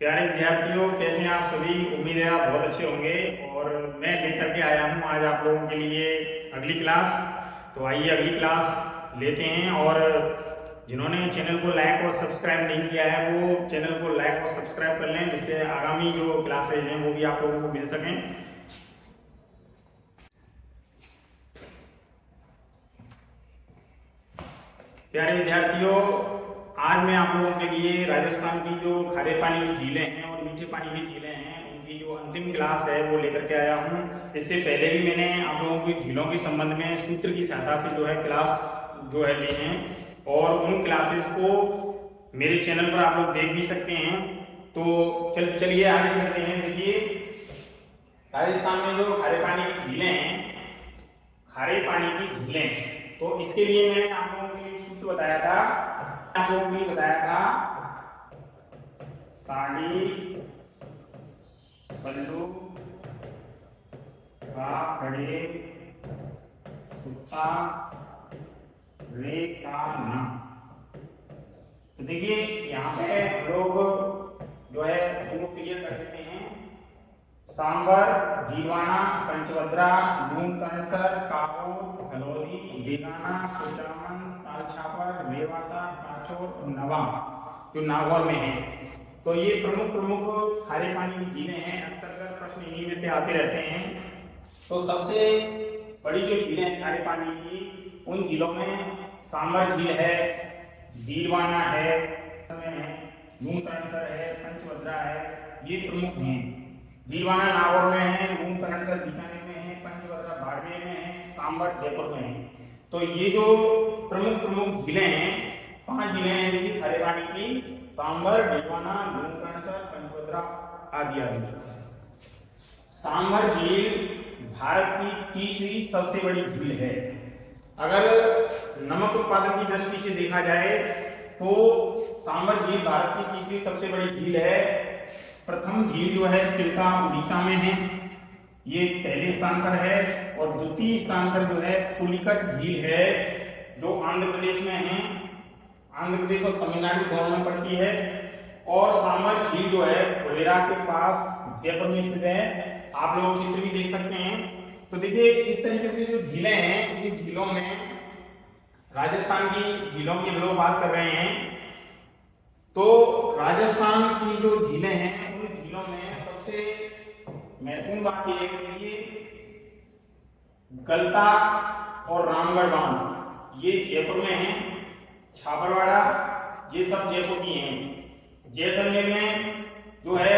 प्यारे विद्यार्थियों, कैसे हैं आप सभी। उम्मीद है आप बहुत अच्छे होंगे। और मैं लेकर के आया हूं आज आप लोगों के लिए अगली क्लास। तो आइए अगली क्लास लेते हैं। और जिन्होंने चैनल को लाइक और सब्सक्राइब नहीं किया है वो चैनल को लाइक और सब्सक्राइब कर लें, जिससे आगामी जो क्लासेज हैं वो भी आप लोगों को मिल सकें। प्यारे विद्यार्थियों, आज मैं आप लोगों के लिए राजस्थान की जो खारे पानी की झीलें हैं और मीठे पानी की झीलें हैं उनकी जो अंतिम क्लास है वो लेकर के आया हूँ। इससे पहले भी मैंने आप लोगों की झीलों के संबंध में सूत्र की सहायता से जो है क्लास जो है ली हैं, और उन क्लासेस को मेरे चैनल पर आप लोग देख भी सकते हैं। तो चलिए आगे चलते हैं। देखिए, राजस्थान में जो खारे पानी की झीलें हैं, खारे पानी की झीलें, तो इसके लिए मैंने आप लोगों के लिए सूत्र बताया था। आप लोगों को बताया था साड़ी बल्लू का खड़े कुत्ता रे का ना। तो देखिए यहाँ पे लोग जो है उनको क्लियर कर देते हैं। सांबर, भीलवाड़ा, पंचभद्रा, मूंगकणसर, काकोर, हलोदी, बेगाना, कुचामन, तालछापर, मेवासा, काछोर और नवा जो नागौर में है। तो ये प्रमुख प्रमुख खारे पानी की झीलें हैं। अक्सर प्रश्न इन्हीं में से आते रहते हैं। तो सबसे बड़ी जो झीलें हैं खारे पानी की, उन झीलों में सांबर झील है, भीलवाड़ा है, मूंगकणसर है, पंचभद्रा है, ये प्रमुख हैं। भीलवाड़ा नागौर में है, मूंगकणसर बीकानेर में है, पंचभद्रा बाड़मेर में है, सांबर जयपुर में है। तो ये जो प्रमुख प्रमुख झीलें हैं, 5 झीलें हैं देखिए खारे पानी की: सांबर, भीलवाड़ा, मूंगकणसर, पंचभद्रा आदि आदि। सांबर झील भारत की तीसरी सबसे बड़ी झील है। अगर नमक उत्पादन की दृष्टि से देखा जाए तो सांबर झील भारत की तीसरी सबसे बड़ी झील है। प्रथम झील जो है चिल्का उड़ीसा में है, ये पहले स्थान पर है। और द्वितीय स्थान पर जो है पुलिकट झील है, जो आंध्र प्रदेश में है। आंध्र प्रदेश और तमिलनाडु दोनों में पड़ती है। और सांबर झील जो है फुलेरा के पास जयपुर में स्थित है। आप लोग चित्र भी देख सकते हैं। तो देखिए इस तरीके से जो झीलें हैं, इन झीलों में राजस्थान की झीलों की हम लोग बात कर रहे हैं। तो राजस्थान की जो झीलें हैं, उन झीलों में सबसे महत्वपूर्ण बात यह है कि गलता और रामगढ़ बांध ये जयपुर में है। छाबरवाड़ा ये सब जयपुर की हैं। जैसलमेर में जो है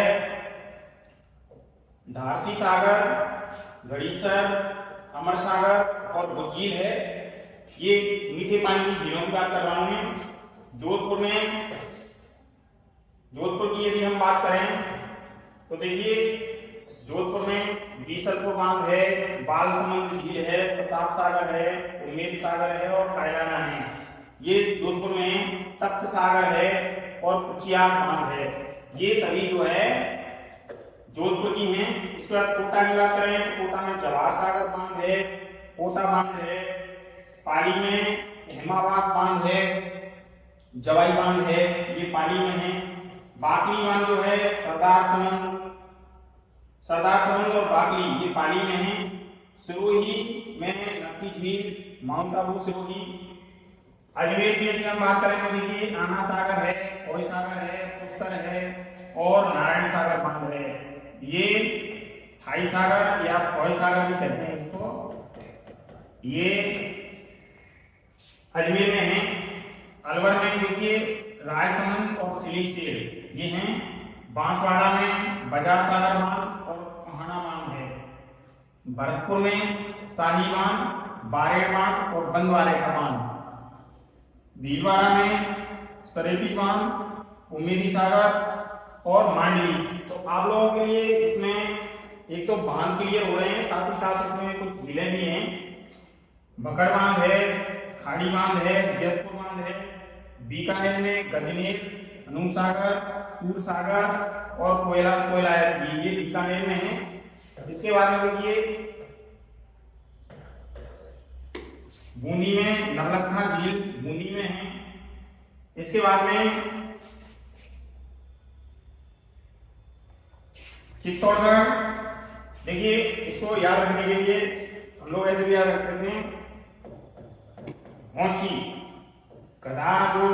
धारसी सागर, गड़ीसर, अमर सागर और भुज है। ये मीठे पानी की झीलों की बात कर रहा हूं मैं। जोधपुर की यदि हम बात करें तो देखिए जोधपुर में बीसलपुर बांध है, बालसमंद झील है, प्रताप सागर है, उम्मेद सागर है और कायलाना है। ये जोधपुर में तख्त सागर है और कुचियार बांध है। ये सभी जो है जोधपुर की हैं। इसके बाद कोटा की बात करें तो कोटा में जवाहर सागर बांध है, कोटा बांध है। पाली में हेमावास बांध है, जवाई बांध है, ये पाली में है। बाकली बांध जो है सरदार समंद और बाकली ये पाली में है। सिरोही में नक्की झील, माउंट आबू सिरोही। अजमेर की यदि हम बात करें तो देखिए आना सागर है, कोई सागर है, पुष्कर है और नारायण सागर बांध है। ये थाई सागर या कोई सागर भी कहते हैं इसको, ये अजमेर में है। अलवर में देखिए रायसमंद और सिलीसेल ये हैं। बांसवाड़ा में बजाज सागर बांध और कोहाना बांध है। भरतपुर में शाही बांध, बारेड़ बांध और बंदवारे का बांध। भीलवाड़ा में सरेबी बांध, उमेदी सागर और मांडली। तो आप लोगों के लिए इसमें एक तो बांध क्लियर हो रहे हैं, साथ ही साथ इसमें कुछ झीलें भी हैं। बकड़ बांध है, खाड़ी बांध है, जयपुर बांध है। बीकानेर में गजनेर, अनूप सागर, सूर सागर और कोयलायत झील ये बीकानेर में है। इसके बाद में देखिए बूंदी में नवलखा झील बूंदी में है। इसके बाद में चित्तौड़गढ़, देखिए इसको याद रखने के लिए हम लोग ऐसे भी याद रख सकते हैं, मोची, गधा जो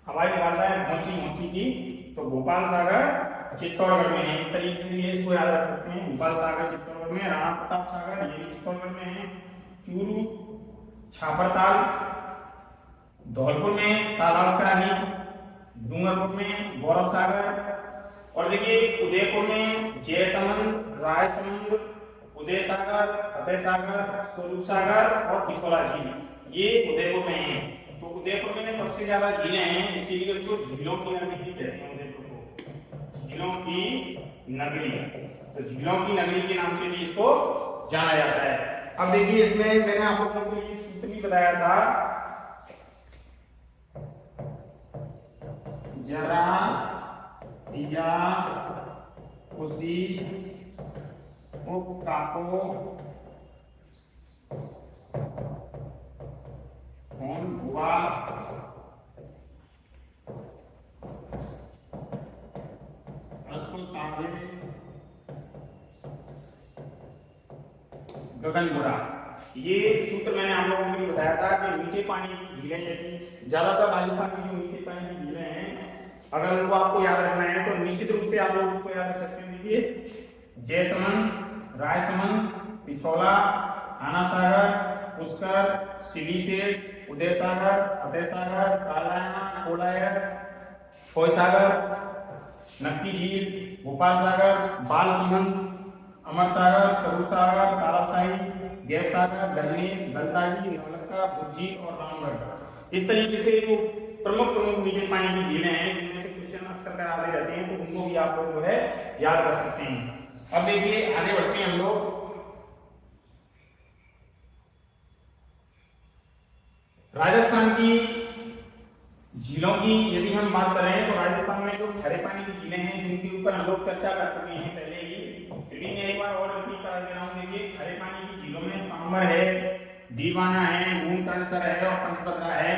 हवाई निकालता है मोची की, तो भोपाल सागर चित्तौड़गढ़ में है। इस तरीके से भी इसको याद रख सकते हैं, भोपाल सागर चित्तौड़गढ़ में, राणा प्रताप सागर ये भी चित्तौड़गढ़ में है, चूरू छापरताल, धौलपुर में तालाब शाही, डूंगरपुर में गौरव सागर, और देखिए उदयपुर में जयसमंद, रायसमंद, उदय सागर, फतेह सागर, स्वरूप सागर और पिछोला झील, ये उदयपुर में है। तो उदयपुर में सबसे ज्यादा झीलें हैं, इसीलिए उसको झीलों की नगरी कहते हैं। उदयपुर को झीलों की नगरी, तो झीलों की नगरी के नाम से भी इसको जाना जाता है। अब देखिए इसमें मैंने आप लोगों को ये सूत्र भी बताया था, जरा या उसी काको कौन हुआ, गगनपुरा। ये सूत्र मैंने आप लोगों को भी बताया था कि मीठे पानी की झीलें, यदि ज्यादातर राजस्थान की जो मीठे पानी की झीलें हैं, अगर उनको आपको याद रखना है तो निश्चित रूप से आप लोग उसको याद रख सकते हैं। देखिए जयसमंद, रायसमंद, पिछोला, आना सागर, पुष्कर, सिलीसेठ, उदय सागर, फतेह सागर, कालायना, कोलायर, खोय सागर, नक्की झील, भोपाल सागर, बाल समंद, अमर सागर, स्वरूप सागर, तालाबशाही, गैप सागर, गलनी, गलताजी, नवलखा, भुज्जी और रामगढ़। इस तरीके से जो प्रमुख मीठे पानी की झीलें हैं जिनमें से क्वेश्चन अक्सर कराते रहते हैं, तो उनको भी आप लोग जो है याद कर सकते हैं। अब देखिए आगे बढ़ते हैं हम लोग। राजस्थान की झीलों की यदि हम बात करें तो राजस्थान में जो खारे पानी की झीलें हैं जिनके ऊपर हम लोग चर्चा कर चुके हैं पहले ही, लेकिन एक बार और रिपीट कर दे रहा हूं। देखिए खारे पानी की झीलों में सांबर है, दीवाना है, भूमकरणसर है और पंचभद्रा है,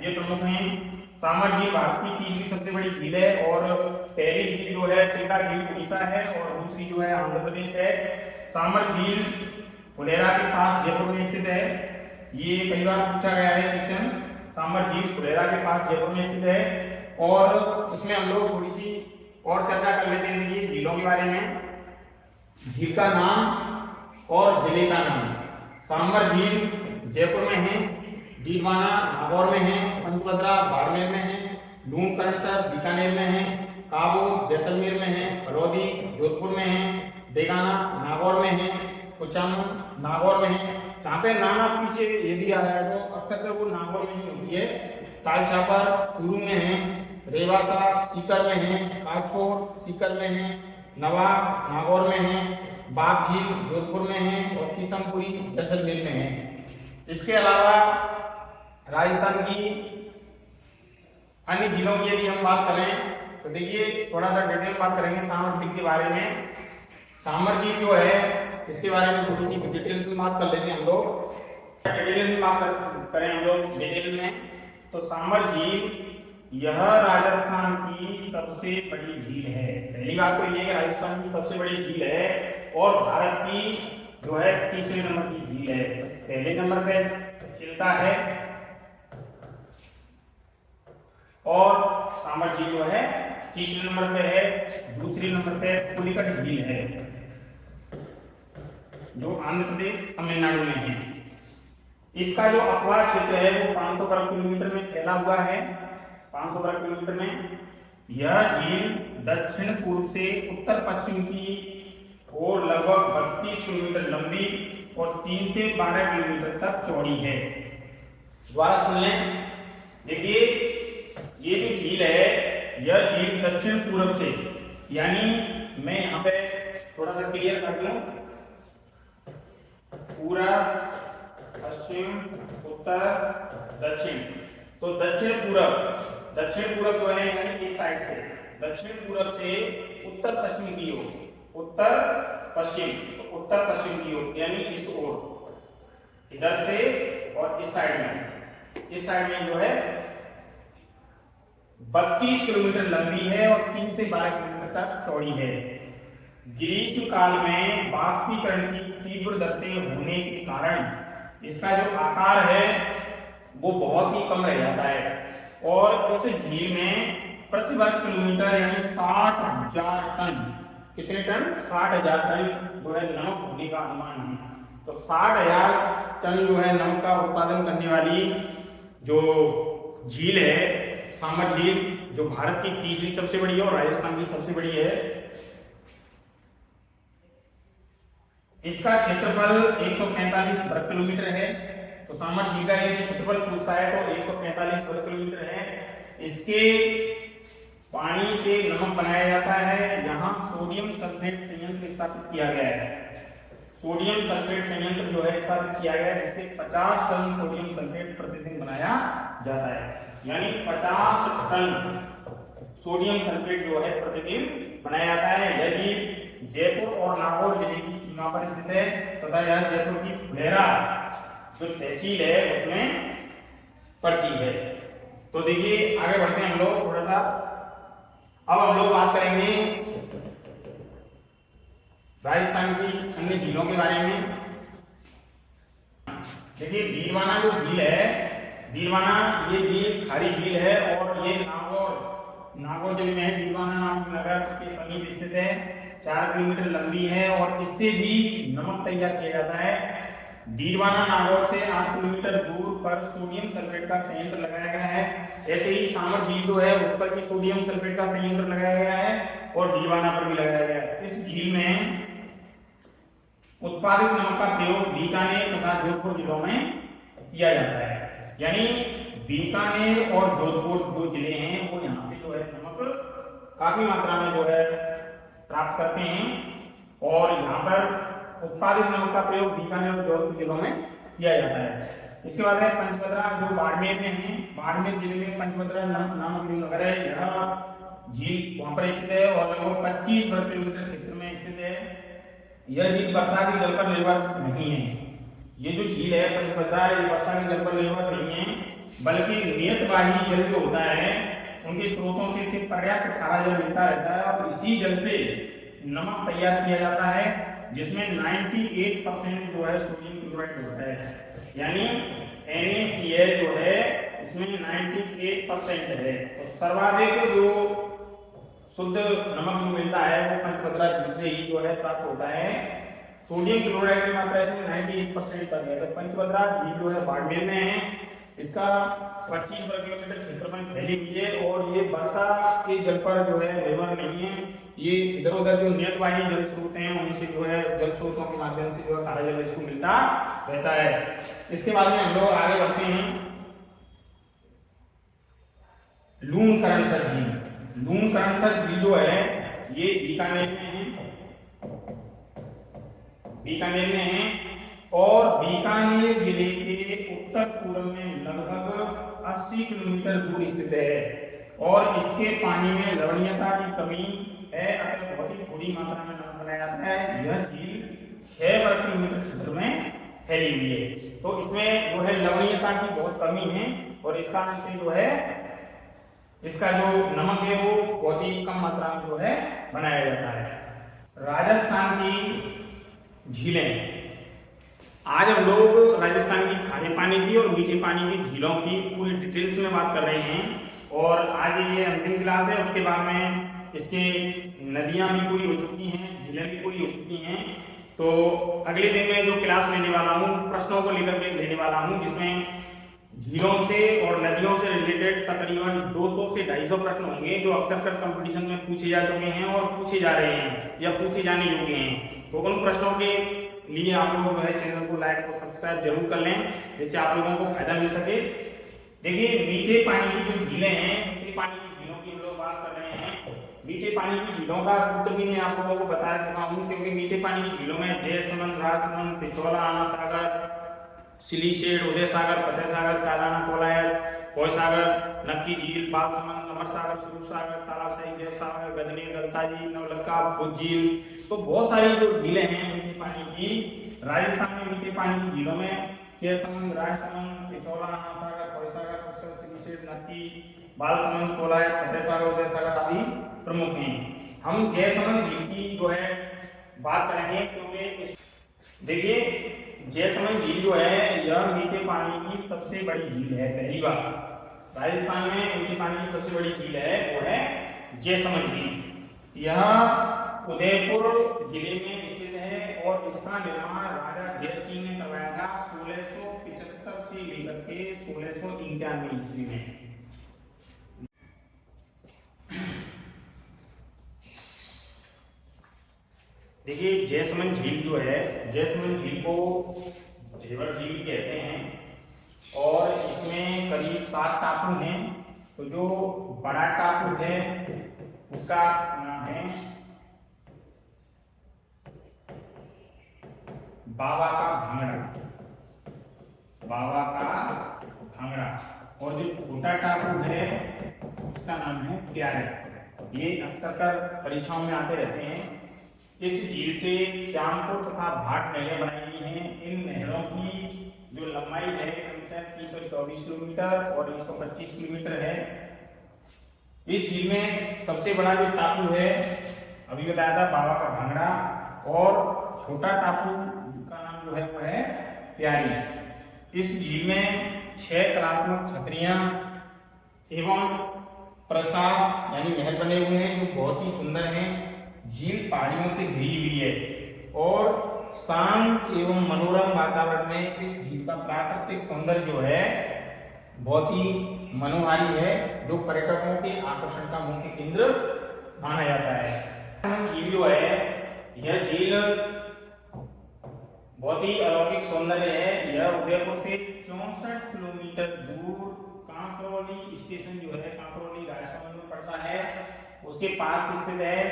ये प्रमुख हैं। सांबर झील भारत की तीसरी सबसे बड़ी झील है और पहली झील जो है चिल्का झील उड़ीसा है और दूसरी जो है आंध्र प्रदेश है। सांबर झील फुलेरा के पास जयपुर में स्थित है, ये कई बार पूछा गया है क्वेश्चन। सांबर झील फुलेरा के पास जयपुर में स्थित है और इसमें हम लोग थोड़ी सी और चर्चा कर लेते हैं देखिए झीलों के बारे में। झील का नाम और जिले का नाम। सांबर झील जयपुर में है, डीडवाना नागौर में है, पंचभद्रा बाड़मेर में है, डूंगरपुर बीकानेर में है, काबू जैसलमेर में है, हरौदी जोधपुर में है, देगाना नागौर में है, कुचामन नागौर में है। जहाँ पे नाना पीछे यदि आ रहा है तो अक्सर तो वो नागौर में ही होती है। तालछापर चूरू में है, रेवासा सीकर में है, काठफोड़ सीकर में है, नवाब नागौर में है, बाघ झील जोधपुर में है और पीतमपुरी जैसलमेर में है। इसके अलावा राजस्थान की अन्य झीलों की यदि हम बात करें तो देखिए थोड़ा सा डिटेल बात करेंगे सांबर झील के बारे में। सांबर झील जो है इसके बारे में थोड़ी सी डिटेल में बात कर लेते हैं हम लोग। डिटेल में बात करें हम लोग डिटेल में, तो सांबर झील यह राजस्थान की सबसे बड़ी झील है। पहली बात तो ये कि राजस्थान की सबसे बड़ी झील है और भारत की जो है तीसरे नंबर की झील है। पहले नंबर पे चिल्का है और सांबर झील जो है तीसरे नंबर पे है। दूसरे नंबर पे पुलिकट झील है जो आंध्र प्रदेश तमिलनाडु में है। इसका जो अपवाद क्षेत्र है वो 500 वर्ग किलोमीटर में फैला हुआ है। 500 वर्ग किलोमीटर में यह झील दक्षिण पूर्व से उत्तर पश्चिम की ओर लगभग 32 किलोमीटर लंबी और 3 से 12 किलोमीटर तक चौड़ी है। दोबारा सुन लें, देखिए ये जो झील है यह झील दक्षिण पूर्व से, यानी मैं यहाँ पे थोड़ा सा क्लियर कर दूं, पूरा पश्चिम उत्तर दक्षिण, तो दक्षिण पूरब जो है यानी इस साइड से दक्षिण पूरब से उत्तर पश्चिम की ओर, उत्तर पश्चिम की ओर यानी इस ओर, इधर से और इस साइड में जो है 32 किलोमीटर लंबी है और 3 से 12 किलोमीटर तक चौड़ी है। ग्रीष्म काल में बाष्पीकरण की तीव्र दर से होने के कारण इसका जो आकार है वो बहुत ही कम रह जाता है और इस झील में प्रति वर्ग किलोमीटर यानी 60,000 टन, कितने टन? 60,000 टन जो है नमक होने का अनुमान है। तो 60,000 टन जो है नमक का उत्पादन करने वाली जो झील है सामर झील, जो भारत की तीसरी सबसे बड़ी है और राजस्थान की सबसे बड़ी है। इसका क्षेत्रफल 145 वर्ग किलोमीटर है। तो सामर झील का यदि क्षेत्रफल पूछता है तो 145 वर्ग किलोमीटर है। इसके पानी से नमक बनाया जाता है। यहाँ सोडियम सल्फेट संयंत्र स्थापित किया गया है। सोडियम सल्फेट संयंत्र जो है स्थापित किया गया है जिससे 50 टन सोडियम सल्फेट प्रतिदिन बनाया जाता है, यानी 50 टन सोडियम सल्फेट जो है प्रतिदिन बनाया जाता है। यदि जयपुर और नागौर जिले की सीमा पर स्थित है तथा यह जयपुर की फुलेरा जो तहसील है उसमें पड़ती है। तो देखिए आगे बढ़ते हैं हम लोग थोड़ा सा। अब हम लोग बात करेंगे राजस्थान की अन्य झीलों के बारे में। देखिए भीलवाना जो झील है, भीलवाना ये झील खारी झील है और ये नागौर जिले में है। भीलवाना नामक नगर के समीप स्थित है, 4 किलोमीटर लंबी है और इससे भी नमक तैयार किया जाता है। भीलवाना नागौर से 8 किलोमीटर दूर पर सोडियम सल्फेट का संयंत्र लगाया गया है। ऐसे ही सामर झील जो है उस पर भी सोडियम सल्फेट का संयंत्र लगाया गया है और भीलवाना पर भी लगाया गया है। इस झील में उत्पादित नमक का प्रयोग बीकानेर तथा जोधपुर जिलों में किया जाता है। यानी बीकानेर और जोधपुर जो जिले हैं वो यहाँ से जो है नमक काफी मात्रा में जो है प्राप्त करते हैं और यहाँ पर उत्पादित नमक का प्रयोग बीकानेर और जोधपुर जिलों में किया जाता है। इसके बाद है पंचभद्रा जो बाड़मेर में है। बाड़मेर जिले में पंचभद्रा नामक जो नगर है यह झील वहां पर स्थित है और लगभग 25 वर्ग किलोमीटर क्षेत्र में स्थित है। यह झील वर्षा के जल पर निर्भर नहीं है। ये जो झील है पंचभद्रा ये वर्षा के जल पर निर्भर नहीं है बल्कि नियतवाही जल जो होता है उनके स्रोतों से सिर्फ पर्याप्त खारा जल मिलता रहता है और इसी जल से नमक तैयार किया जाता है जिसमें 98% जो है सोडियम क्लोराइड होता है, यानी NaCl जो है इसमें 98% है। तो सर्वाधिक जो शुद्ध नमक जो मिलता है वो पंचभद्रा झील से ही जो है प्राप्त होता है। सोडियम क्लोराइड की मात्रा इसमें 98% तक है। तो पंचभद्रा झील जो है बाड़मेर में है। इसका 25 वर्ग किलोमीटर क्षेत्र में फैली हुई है और ये वर्षा के जल पर जो है निर्भर नहीं है। ये इधर उधर जो नियतवाही जल स्रोत हैं उनसे जो है जल स्रोतों के माध्यम से जो है खारा जल इसको मिलता रहता है। इसके बाद में हम लोग आगे बढ़ते हैं लूणकरणसर झील। लूणकरणसर झील जो है ये बीकानेर में है, बीकानेर में है और बीकानेर जिले के उत्तर पूर्व में लगभग 80 किलोमीटर दूर स्थित है और इसके पानी में लवणीयता की कमी है, अतः बहुत ही थोड़ी मात्रा में नमक बनाया जाता है। यह झील 6 वर्ग किलोमीटर क्षेत्र में फैली हुई है। तो इसमें जो है लवणीयता की बहुत कमी है और इस कारण से जो है इसका जो नमक है वो बहुत ही कम मात्रा में जो है बनाया जाता है। राजस्थान की झीलें, आज हम लोग राजस्थान की खारे पानी की और मीठे पानी की झीलों की पूरी डिटेल्स में बात कर रहे हैं और आज ये अंतिम क्लास है। उसके बाद में इसके नदियां भी पूरी हो चुकी हैं, झीलें भी पूरी हो चुकी हैं। तो अगले दिन में जो क्लास लेने वाला हूँ प्रश्नों को लेकर के लेने वाला हूँ जिसमें झीलों से और नदियों से रिलेटेड तकरीबन 200 से 250 प्रश्न होंगे जो अक्सर कर कंपटीशन में पूछे जा चुके हैं और पूछे जा रहे हैं या पूछे जाने योग्य हैं। तो उन प्रश्नों के लिए आप लोग जो है चैनल को लाइक और सब्सक्राइब जरूर कर लें जिससे आप लोगों को फायदा मिल सके। देखिए मीठे पानी की जो झीलें हैं, मीठे पानी की झीलों की हम लोग बात कर रहे हैं। मीठे पानी की झीलों का सूत्र भी मैं आप लोगों को बता चुका हूँ क्योंकि मीठे पानी की झीलों में जयसमंद, राजसमंद, पिछोला, आना सागर, सिलीशेड, उदय सागर, फतेह सागर, कालाना, कोलायत, कोय सागर, नक्की झील, बालसमंद, अमर सागर, स्वरूप सागर, तालाब सही, देव सागर, गजनी, गलताजी, नवलक्का, भुज झील। तो बहुत सारी जो झीलें हैं मीठे पानी की राजस्थान में मीठे पानी की झीलों में जयसमंद, राजसमंद, पिछोला, आना सागर, कोय सागर, पुष्कर, सिलीशेड, नक्की, बालसमंद, कोलायत, फतेह सागर, उदय सागर आदि प्रमुख हैं। हम जयसमंद झील की जो है बात करेंगे क्योंकि देखिए जैसलमेर झील जो है यह मीठे पानी की सबसे बड़ी झील है। पहली बात राजस्थान में मीठे पानी की सबसे बड़ी झील है वो है जैसलमेर झील। यह उदयपुर जिले में स्थित है और इसका निर्माण राजा जय सिंह ने करवाया था 1675 से लेकर के 1691 ईस्वी में। देखिए जैसलमेर झील जो है, जैसलमेर झील को धेवर झील कहते हैं और इसमें करीब 7 टापू हैं। तो जो बड़ा टापू है उसका नाम है बाबा का भांगड़ा, बाबा का भांगड़ा, और जो छोटा टापू है उसका नाम है प्यारे। ये अक्सर कर परीक्षाओं में आते रहते हैं। इस झील से श्यामपुर तथा भाट नहरें बनाई गई हैं। इन नहरों की जो लंबाई है क्रमशः 324 किलोमीटर और 125 किलोमीटर है। इस झील में सबसे बड़ा जो टापू है अभी बताया था बाबा का भांगड़ा, और छोटा टापू का नाम जो है वो है प्यारी। इस झील में 6 कलात्मक छतरियां एवं प्रासाद यानी महल बने हुए हैं जो बहुत ही सुंदर हैं। झील पहाड़ियों से घिरी हुई है और शांत एवं मनोरम वातावरण में इस झील का प्राकृतिक सौंदर्य जो है बहुत ही मनोहारी है, जो पर्यटकों के आकर्षण का मुख्य केंद्र माना जाता है। झील जो है यह झील बहुत ही अलौकिक सौंदर्य है। यह उदयपुर से 64 किलोमीटर दूर कांकरौली स्टेशन जो है, कांकरौली राजस्थान में पड़ता है, उसके पास स्थित है।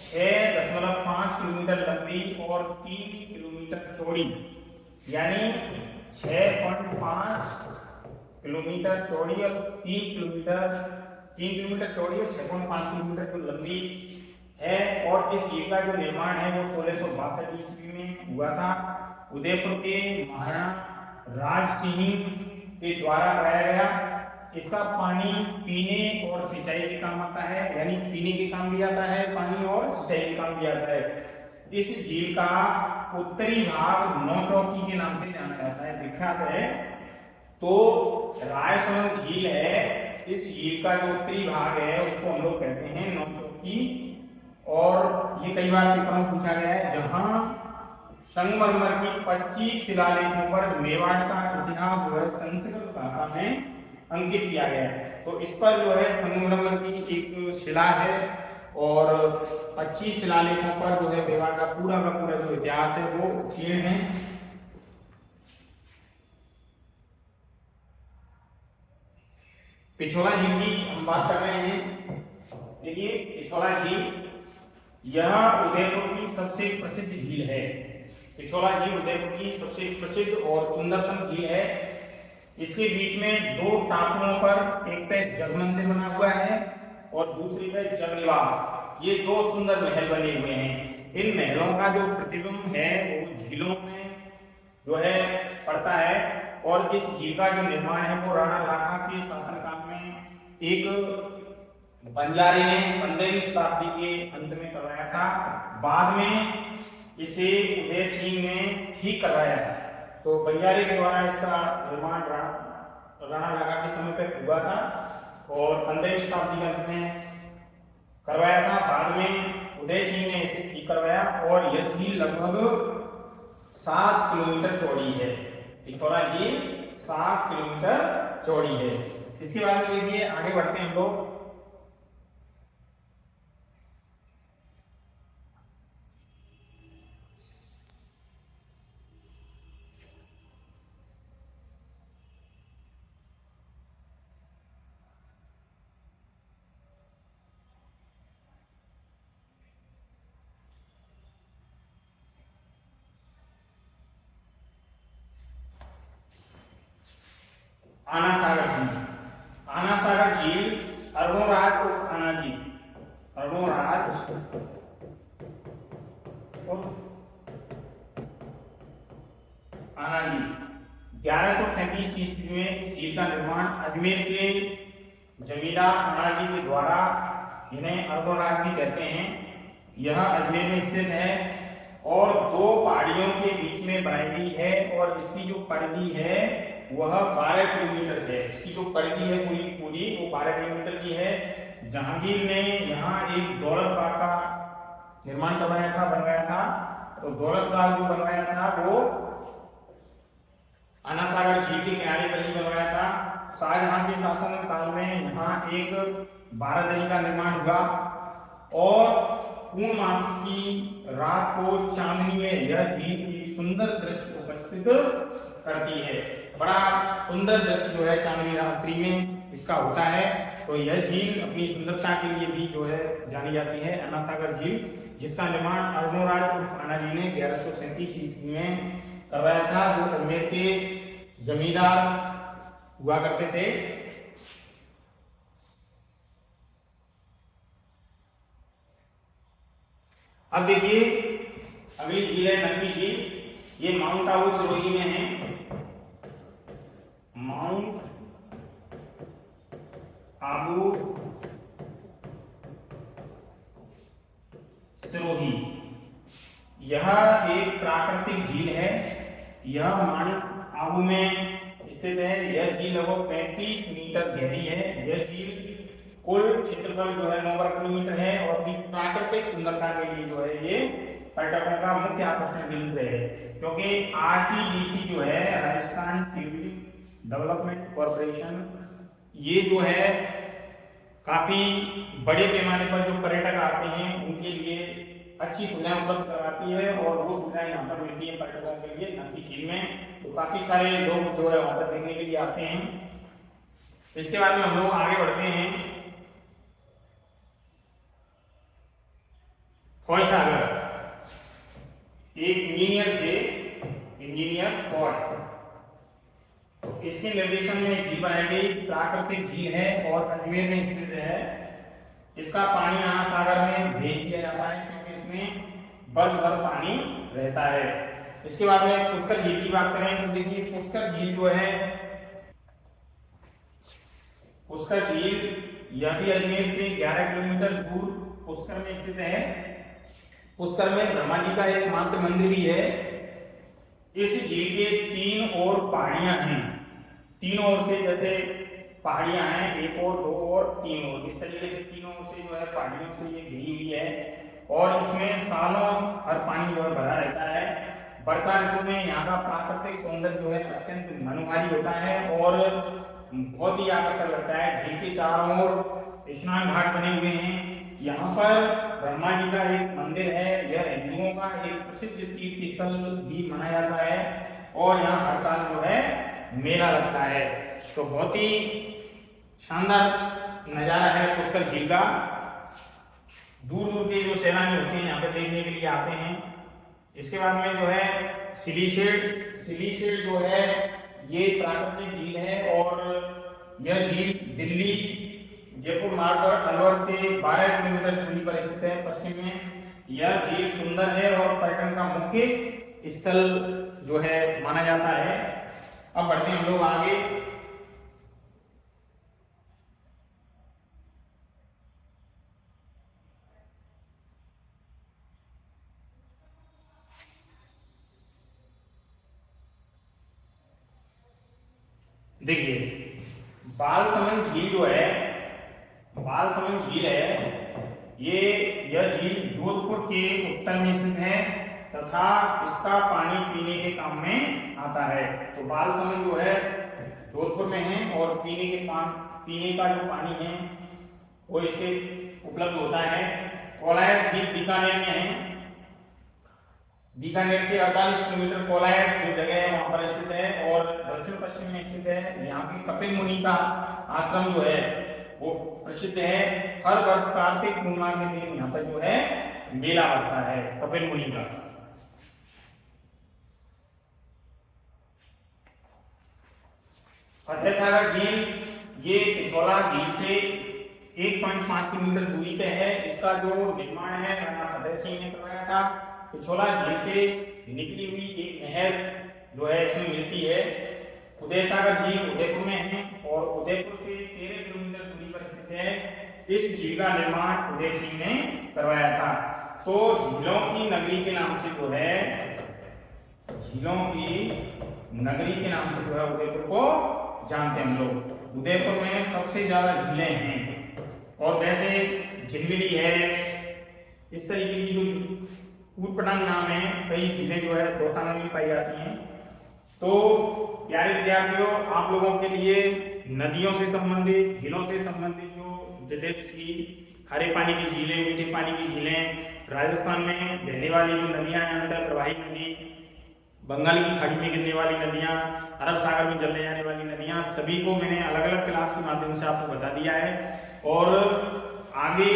6.5 किलोमीटर लंबी और 3 किलोमीटर चौड़ी, यानी 6.5 किलोमीटर चौड़ी और 3 किलोमीटर चौड़ी और 6.5 किलोमीटर जो लंबी है। और इस झील का जो निर्माण है वो 1662 ईस्वी में हुआ था। उदयपुर के महाराणा राज सिंह के द्वारा कराया गया। इसका पानी पीने और सिंचाई के काम आता है, यानी पीने के काम भी आता है पानी और सिंचाई के काम भी आता है। इस झील का उत्तरी भाग नौचौकी के नाम से जाना जाता है, विख्यात है। तो रायसमंद झील है, इस झील का जो उत्तरी भाग है उसको हम लोग कहते हैं नौचौकी। और ये कई बार पेपर में पूछा गया है, जहां संगमरमर की 25 शिलालेखों पर मेवाड़ का इतिहास जो है संस्कृत भाषा में अंकित किया गया है। तो इस पर जो है संगमरमर की एक शिला है और 25 शिलालेखों पर जो है मेवाड़ का पूरा जो इतिहास है वो उत्कीर्ण है। पिछोला झील की हम बात कर रहे हैं। देखिए पिछोला झील यह उदयपुर की सबसे प्रसिद्ध झील है। पिछोला झील उदयपुर की सबसे प्रसिद्ध और सुंदरतम झील है। इसके बीच में 2 टापुओं पर एक पे जगमंदिर बना हुआ है और दूसरी पे जगनिवास। ये 2 सुंदर महल बने हुए हैं। इन महलों का जो प्रतिबिंब है वो झीलों में जो है पड़ता है। और इस झील का जो निर्माण है वो राणा लाखा के शासनकाल में एक बंजारे ने 15वीं शताब्दी के अंत में करवाया था। बाद में इसे उदय सिंह ने ठीक करवाया था। तो बंजारे के द्वारा इसका निर्माण राणा लाखा के समय पर हुआ था और 15वीं शताब्दी के अंत में करवाया था। बाद में उदय सिंह ने इसे ठीक करवाया और यह झील लगभग 7 किलोमीटर चौड़ी है। पिछोला झील 7 किलोमीटर चौड़ी है। इसके बाद में देखिए आगे बढ़ते हैं हम लोग। आना सागर झील। आना सागर झील अरुणराज उर्फ आना झील, अरुणराज उर्फ आना झील 1137 ईस्वी में इस झील का निर्माण अजमेर के जमींदार आना जी के द्वारा, इन्हें अरुणराज भी कहते हैं, यह अजमेर में स्थित है। और दो पहाड़ियों के बीच में बनाई गई है और इसकी जो परिधि है वह 12 किलोमीटर है। इसकी जो परिधि है पूरी पूरी वो 12 किलोमीटर की है। जहांगीर ने यहाँ एक दौलत बाग का निर्माण करवाया था, बनवाया था। तो दौलत बाग जो बनवाया था वो अन्ना सागर झील के किनारे पर ही बनवाया था। शाहजहां के शासन काल में यहाँ एक बारादरी का निर्माण हुआ और पूर्णमास की रात को चांदनी में यह झील एक सुंदर दृश्य उपस्थित करती है। बड़ा सुंदर दृश्य जो है चांदनी रात्रि में इसका होता है। तो यह झील अपनी सुंदरता के लिए भी जो है जानी जाती है, अन्ना सागर झील, जिसका निर्माण अर्जुनराज उर्फ अन्ना जी ने 1137 ईस्वी में करवाया था, जो अजमेर के जमींदार हुआ करते थे। अब देखिए अगली झील है नक्की झील। ये माउंट आबू सिरोही में है। माउंट आबू सिरोही यह एक प्राकृतिक झील है। यह माउंट आबू में स्थित है। यह झील लगभग 35 मीटर गहरी है। यह झील कुल क्षेत्रफल जो है 9 वर्ग किलोमीटर है और प्राकृतिक सुंदरता के लिए जो है ये पर्यटकों का मुख्य आकर्षण केंद्र है, क्योंकि आरटीडीसी जो है राजस्थान टूरिज्म डेवलपमेंट कॉर्पोरेशन, ये जो है काफी बड़े पैमाने पर जो पर्यटक आते हैं उनके लिए अच्छी सुविधाएं उपलब्ध करवाती है और वो सुविधाएं यहाँ पर मिलती है पर्यटकों के लिए नक्की झील में। तो काफी सारे लोग जो है वहां पर देखने के लिए आते हैं। इसके बाद में हम लोग आगे बढ़ते हैं। फॉय सागर एक इंजीनियर थे, इंजीनियर फॉय। इसके निर्देशन में एक झील बनाई गई, प्राकृतिक झील है और अजमेर में स्थित है। इसका पानी अन्ना सागर में भेज दिया जाता है क्योंकि इसमें वर्ष भर पानी रहता है। इसके बाद में पुष्कर झील की बात करें तो देखिए पुष्कर झील जो है, पुष्कर झील यह भी अजमेर से 11 किलोमीटर दूर पुष्कर में स्थित है। पुष्कर में ब्रह्मा जी का एकमात्र मंदिर भी है। इस झील के 3 ओर पहाड़ियां हैं। 3 ओर से जैसे पहाड़ियां हैं, 1 और 2 और 3 ओर, इस तरीके से 3 ओर से जो है पहाड़ियों से ये घिरी हुई है और इसमें सालों हर पानी जो है भरा रहता है। वर्षा ऋतु में यहाँ का प्राकृतिक सौंदर्य जो है अत्यंत मनोहारी होता है और बहुत ही आकर्षक लगता है। झील के चारों ओर स्नान घाट बने हुए हैं। यहाँ पर ब्रह्मा जी का एक मंदिर है। यह हिंदुओं का एक प्रसिद्ध तीर्थ स्थल भी माना जाता है और यहाँ हर साल जो है मेला लगता है। तो बहुत ही शानदार नजारा है पुष्कर झील का। दूर दूर के जो सैलानी होते हैं यहाँ पे देखने के लिए आते हैं। इसके बाद में जो है सिलीशेड जो है ये प्राकृतिक झील है और यह झील दिल्ली जयपुर मार्ग पर अलवर से 12 किलोमीटर दूरी पर स्थित है पश्चिम में। यह झील सुंदर है और पर्यटन का मुख्य स्थल जो है माना जाता है। अब बढ़ते हैं हम लोग आगे। देखिए बालसमंद झील जो है, बालसमंद झील है यह झील जोधपुर के उत्तर में स्थित है तथा इसका पानी पीने के काम में आता है। तो बालसमंद जो है जोधपुर में है और पीने का जो पानी है वो इससे उपलब्ध होता है। कोलायत झील बीकानेर में है। बीकानेर से 48 किलोमीटर कोलायत जो जगह है वहां पर स्थित है और दक्षिण पश्चिम में स्थित है। यहाँ की कपिल मुनि का आश्रम जो है वो प्रसिद्ध है। हर वर्ष कार्तिक पूर्णिमा के दिन यहाँ पर जो है मेला लगता है कपिल मुनि का। फतेह सागर झील ये पिछोला झील से 1.5 किलोमीटर दूरी पे है। इसका जो निर्माण है राणा फतेह सिंह ने करवाया था। पिछोला झील से निकली हुई एक नहर जो है इसमें मिलती है। उदय सागर झील उदयपुर में है और उदयपुर से 13 किलोमीटर दूरी पर स्थित है। इस झील का निर्माण उदय सिंह ने करवाया था। तो झीलों की नगरी के नाम से जो है, झीलों की नगरी के नाम से जो है उदयपुर को जानते हैं हम लोग। उदयपुर में सबसे ज्यादा झीलें हैं और वैसे झिलमिली है, इस तरीके की जो ऊटपटांग नाम है, कई झीलें जो है दौसा में भी पाई जाती हैं। तो प्यारे विद्यार्थियों, आप लोगों के लिए नदियों से संबंधित, झीलों से संबंधित जो डिटेल्स की, खारे पानी की झीलें, मीठे पानी की झीलें, राजस्थान में बहने वाली जो नदियां हैं, अंतर प्रवाही नदी, बंगाल की खाड़ी में गिरने वाली नदियां, अरब सागर में चले जाने वाली नदियां, सभी को मैंने अलग अलग क्लास के माध्यम से आपको बता दिया है। और आगे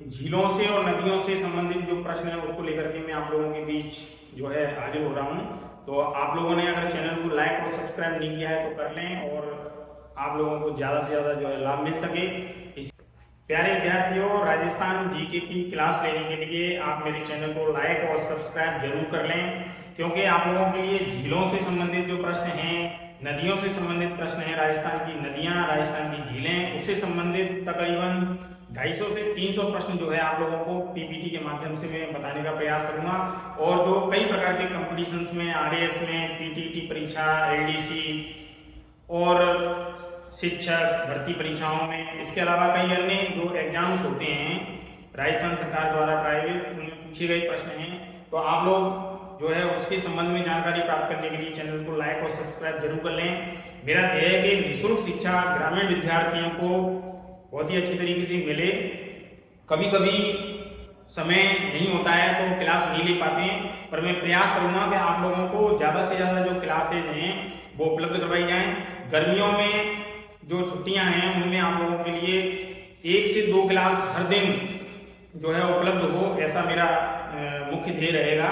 झीलों से और नदियों से संबंधित जो प्रश्न है उसको लेकर के मैं आप लोगों के बीच जो है हाजिर हो रहा हूँ। तो आप लोगों ने अगर चैनल को लाइक और सब्सक्राइब नहीं किया है तो कर लें और आप लोगों को ज़्यादा से ज़्यादा जो है लाभ मिल सके। प्यारे विद्यार्थियों, राजस्थान जीके की क्लास लेने के लिए आप मेरे चैनल को लाइक और सब्सक्राइब जरूर कर लें, क्योंकि आप लोगों के लिए झीलों से संबंधित जो प्रश्न हैं, नदियों से संबंधित प्रश्न हैं, राजस्थान की नदियां, राजस्थान की झीलें, उससे संबंधित तकरीबन 250 से 300 प्रश्न जो है आप लोगों को पीपीटी के माध्यम से मैं बताने का प्रयास करूंगा। और जो कई प्रकार के कंपटीशंस में, आरएएस में, पीटीटी परीक्षा, एलडीसी और शिक्षक भर्ती परीक्षाओं में, इसके अलावा कई अन्य जो एग्जाम्स होते हैं राजस्थान सरकार द्वारा प्राइवेट, उनमें पूछे गए प्रश्न हैं। तो आप लोग जो है उसके संबंध में जानकारी प्राप्त करने के लिए चैनल को लाइक और सब्सक्राइब जरूर कर लें। मेरा ध्येय है कि निःशुल्क शिक्षा ग्रामीण विद्यार्थियों को बहुत ही अच्छी तरीके से मिले। कभी कभी समय नहीं होता है तो क्लास नहीं ले पाते हैं, पर मैं प्रयास करूंगा कि आप लोगों को ज़्यादा से ज़्यादा जो क्लासेज हैं वो उपलब्ध करवाई जाएं। गर्मियों में जो छुट्टियां हैं उनमें आप लोगों के लिए 1 से 2 क्लास हर दिन जो है उपलब्ध हो, ऐसा मेरा मुख्य ध्येय रहेगा।